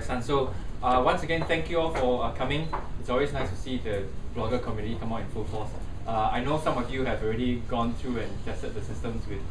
Wai-san. So once again, thank you all for coming. It's always nice to see the blogger community come out in full force. I know some of you have already gone through and tested the systems with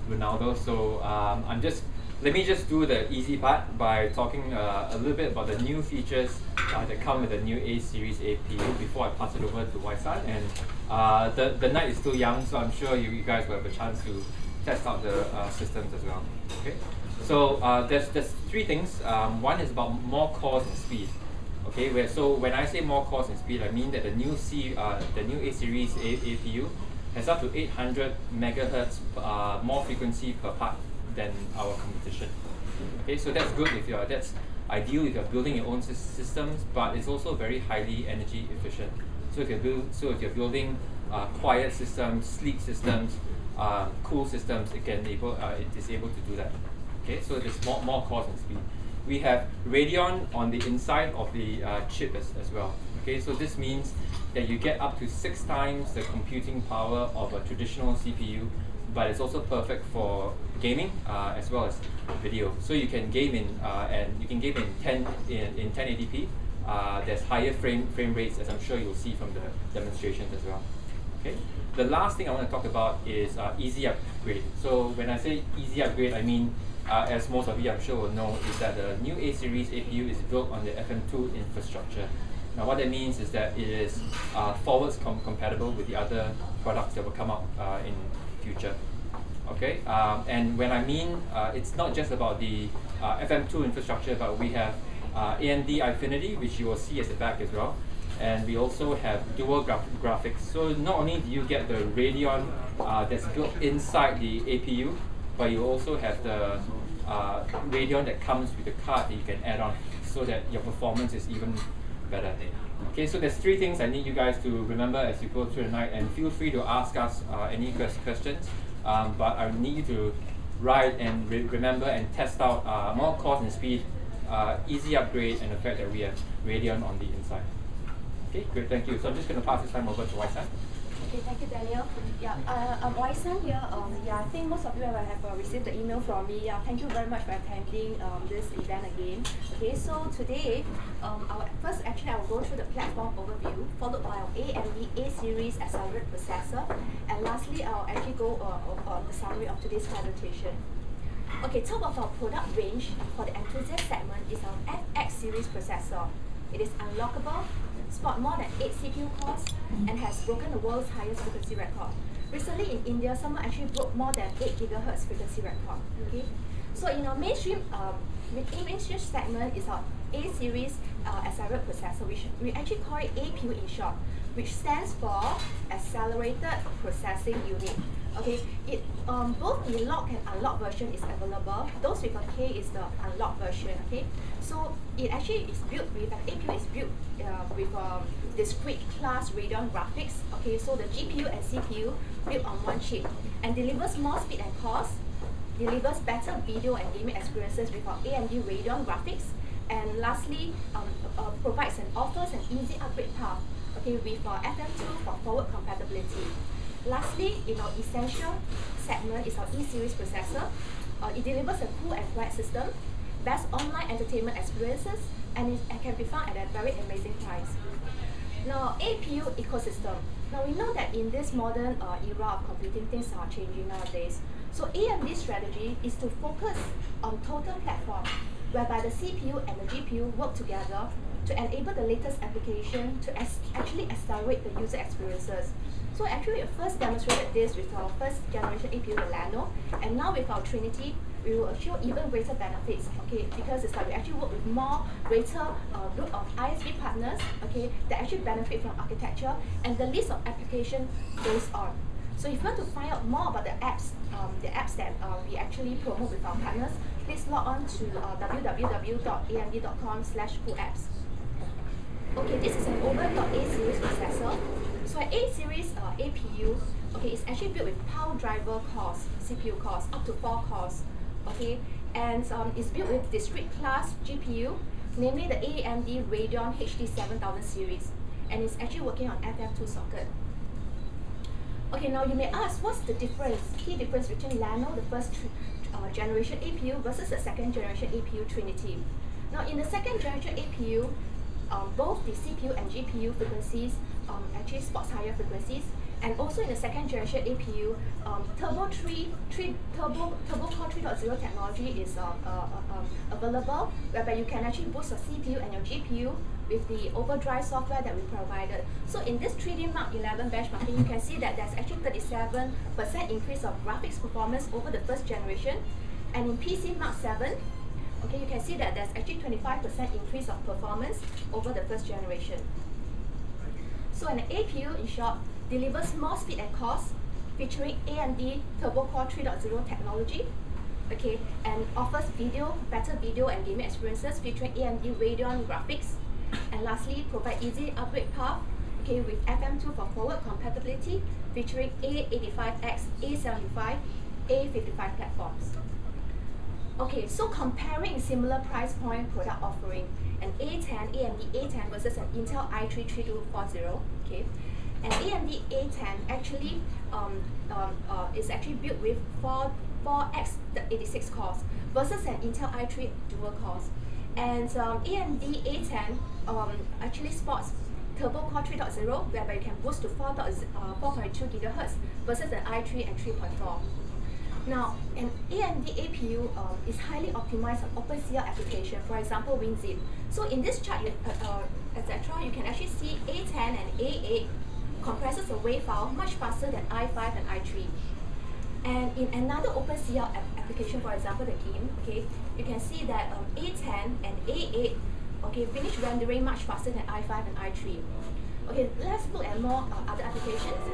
Ronaldo, so let me just do the easy part by talking a little bit about the new features that come with the new A series APU before I pass it over to Wai-san. And the night is still young, so I'm sure you guys will have a chance to test out the systems as well. Okay, so there's three things. One is about more cores and speed. Okay, so when I say more cores and speed, I mean that the new A series APU has up to 800 megahertz more frequency per part than our competition. Okay, so that's good that's ideal if you're building your own systems, but it's also very highly energy efficient. So if you're building quiet systems, sleek systems, cool systems, it is able to do that. Okay, so there's more cores and speed. We have Radeon on the inside of the chip as well. Okay, so this means that you get up to 6 times the computing power of a traditional CPU, but it's also perfect for gaming as well as video. So you can game in 1080p. There's higher frame rates, as I'm sure you'll see from the demonstrations as well. Okay. The last thing I want to talk about is easy upgrade. So when I say easy upgrade, I mean, as most of you I'm sure will know, is that the new A series APU is built on the FM2 infrastructure. Now what that means is that it is forwards compatible with the other products that will come out in future. Okay, and when I mean it's not just about the FM2 infrastructure, but we have AMD APU-Trinity, which you will see at the back as well. And we also have dual graphics. So not only do you get the Radeon that's built inside the APU, but you also have the Radeon that comes with the card that you can add on, so that your performance is even better. Okay, so there's 3 things I need you guys to remember as you go through the night, and feel free to ask us any questions. But I need you to write and remember and test out more cores and speed, easy upgrade, and the fact that we have Radeon on the inside. Okay, great, thank you. So I'm just going to pass this time over to Wai-san. Okay, thank you, Daniel. Yeah, I'm Wai-san here. I think most of you have received the email from me. Thank you very much for attending this event again. Okay, so today, I will go through the platform overview, followed by our AMD A series accelerated processor, and lastly, I'll actually go on the summary of today's presentation. Okay, top of our product range for the enthusiast segment is our FX series processor. It is unlockable, sport more than 8 CPU cores, and has broken the world's highest frequency record. Recently in India, someone actually broke more than 8 GHz frequency record. Okay, so in our mainstream segment is our A series accelerated processor, which we actually call it APU in short, which stands for Accelerated Processing Unit. Okay, both the lock and unlock version is available. Those with a K is the unlock version. Okay, so it actually is built with an APU is built with discrete class Radeon graphics. Okay, so the GPU and CPU built on one chip and delivers more speed and cost. Delivers better video and gaming experiences with our AMD Radeon graphics, and lastly, offers an easy upgrade path. Okay, with our FM2 for forward compatibility. Lastly, in our essential segment is our E series processor. It delivers a cool and quiet system, best online entertainment experiences, and it can be found at a very amazing price. Now, APU ecosystem. Now we know that in this modern era of computing, things are changing nowadays. So AMD's strategy is to focus on total platform, whereby the CPU and the GPU work together to enable the latest application to actually accelerate the user experiences. So actually we first demonstrated this with our first generation APU, the Llano, and now with our Trinity, we will show even greater benefits, okay, because it's like we actually work with greater group of ISV partners, okay, that actually benefit from architecture, and the list of application goes on. So if you want to find out more about the apps that we actually promote with our partners, please log on to www.amd.com/coolapps. Okay, this is an overview of A series processor. So an A series APU, okay, it's actually built with power driver cores, CPU cores, up to 4 cores, okay, and it's built with discrete class GPU, namely the AMD Radeon HD7000 series, and it's actually working on FF2 socket. Okay, now you may ask, what's the key difference between Llano, the first generation APU, versus the second generation APU Trinity? Now in the second generation APU, both the CPU and GPU frequencies actually sports higher frequencies. And also in the second generation APU, Turbo Core 3.0 technology is available, whereby you can actually boost your CPU and your GPU with the overdrive software that we provided. So in this 3D Mark 11 benchmarking, you can see that there's actually 37% increase of graphics performance over the first generation. And in PC Mark 7, okay, you can see that there's actually 25% increase of performance over the first generation. So an APU, in short, delivers more speed and cost, featuring AMD Turbo Core 3.0 technology, okay, and offers better video and gaming experiences featuring AMD Radeon graphics, and lastly, provide easy upgrade path, okay, with FM2 for forward compatibility, featuring A85X, A75, A55 platforms. Okay, so comparing similar price point product offering, an A10, AMD A10 versus an Intel i3 3240, okay, and AMD A10 actually is actually built with 4x86 cores versus an Intel i3 dual cores. And AMD A10 actually sports Turbo Core 3.0, whereby you can boost to 4.2 GHz versus an i3 and 3.4. Now, an AMD APU is highly optimized on OpenCL application, for example, WinZip. So in this chart, etc., you can actually see A10 and A8 compresses a WAV file much faster than i5 and i3. And in another OpenCL application, for example, the game, okay, you can see that A10 and A8, okay, finish rendering much faster than i5 and i3. Okay, let's look at more other applications.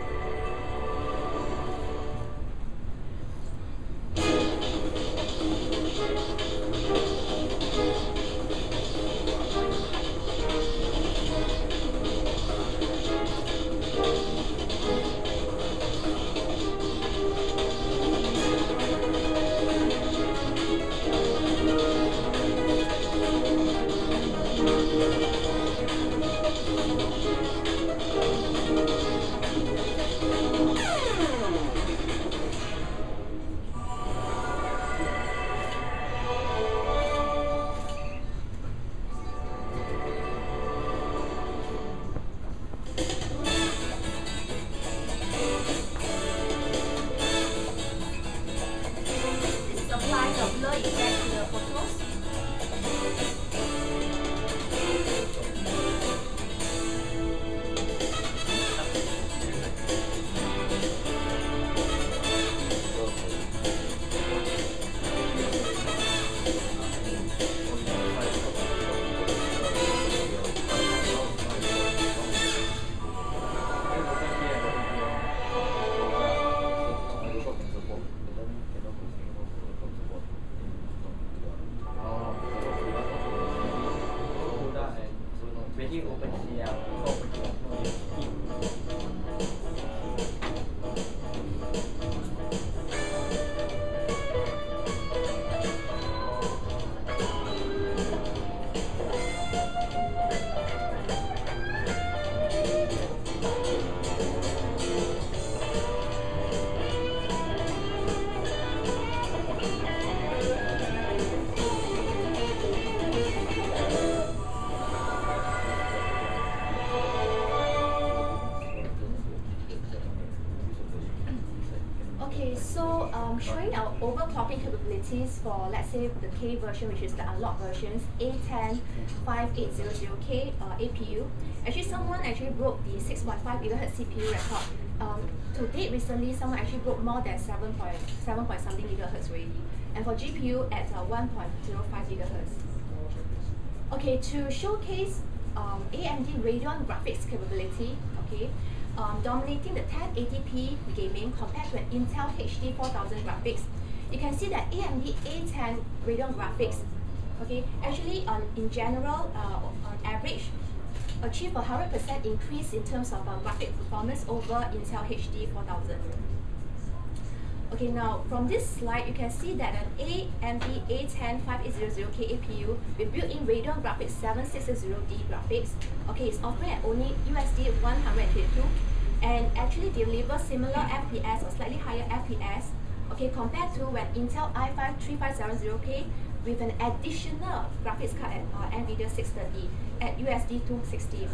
Showing our overclocking capabilities for, let's say, the K version, which is the unlocked versions, A10 5800K APU. Actually, someone actually broke the 6.5 GHz CPU record. To date, recently, someone actually broke more than 7 point something GHz already. And for GPU at 1.05 GHz. Okay, to showcase AMD Radeon graphics capability, okay, dominating the 1080p gaming compared to an Intel HD 4000 graphics, you can see that AMD A10 Radeon graphics, okay, actually in general, on average, achieve a 100% increase in terms of graphic performance over Intel HD 4000. Okay, now from this slide, you can see that an AMD A10 5800K APU with built-in Radeon Graphics 760D graphics, okay, is offering at only USD 122 and actually delivers similar FPS or slightly higher FPS, okay, compared to when Intel i5 3570K with an additional graphics card at NVIDIA 630 at USD 260.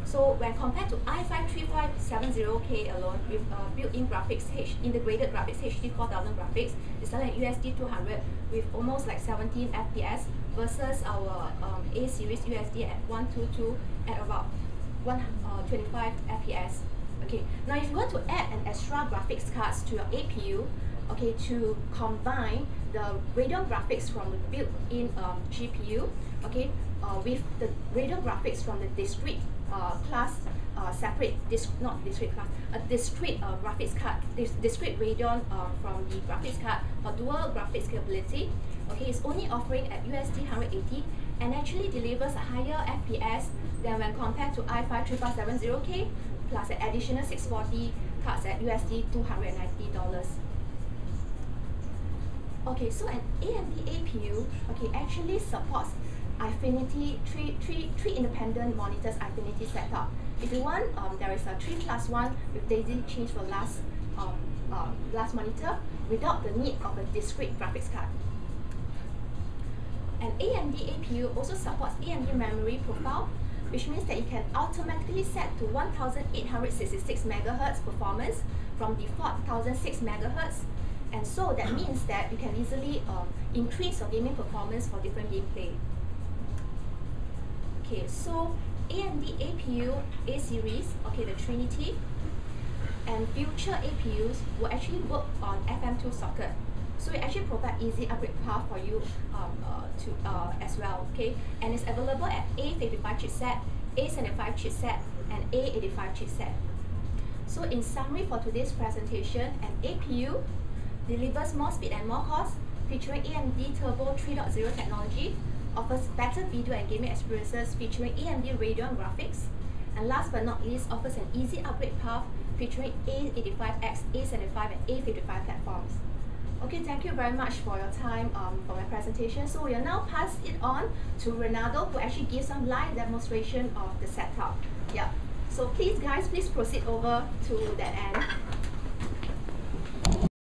So when compared to i5-3570K alone with built-in graphics, integrated graphics HD 4000 graphics, it's selling at USD 200 with almost like 17 FPS versus our A series USD at 122 at about 125 FPS. Okay, now if you want to add an extra graphics cards to your APU, okay, to combine the Radeon graphics from the built-in GPU, okay, with the Radeon graphics from the discrete class, not discrete class, a discrete graphics card, discrete Radeon from the graphics card for dual graphics capability. Okay, it's only offering at USD 180 and actually delivers a higher FPS than when compared to i5-3570K plus an additional 640 cards at USD $290. Okay, so an AMD APU actually supports Affinity three independent monitors Affinity setup. If you want, there is a 3+1 with daisy chains for last monitor without the need of a discrete graphics card. An AMD APU also supports AMD memory profile, which means that you can automatically set to 1866 MHz performance from default 1006 MHz, and so that means that you can easily increase your gaming performance for different gameplay. Okay, so AMD APU A series, okay, the Trinity, and future APUs will actually work on FM2 socket. So it actually provides easy upgrade path for you as well, okay? And it's available at A55 chipset, A75 chipset, and A85 chipset. So in summary for today's presentation, an APU delivers more speed and more cost, featuring AMD Turbo 3.0 technology, offers better video and gaming experiences featuring AMD Radeon graphics, and last but not least, offers an easy upgrade path featuring A85X, A75, and A55 platforms. Okay, thank you very much for your time for my presentation. So we'll now pass it on to Ronaldo, who actually gives some live demonstration of the setup. Yeah. So please guys, please proceed over to that end.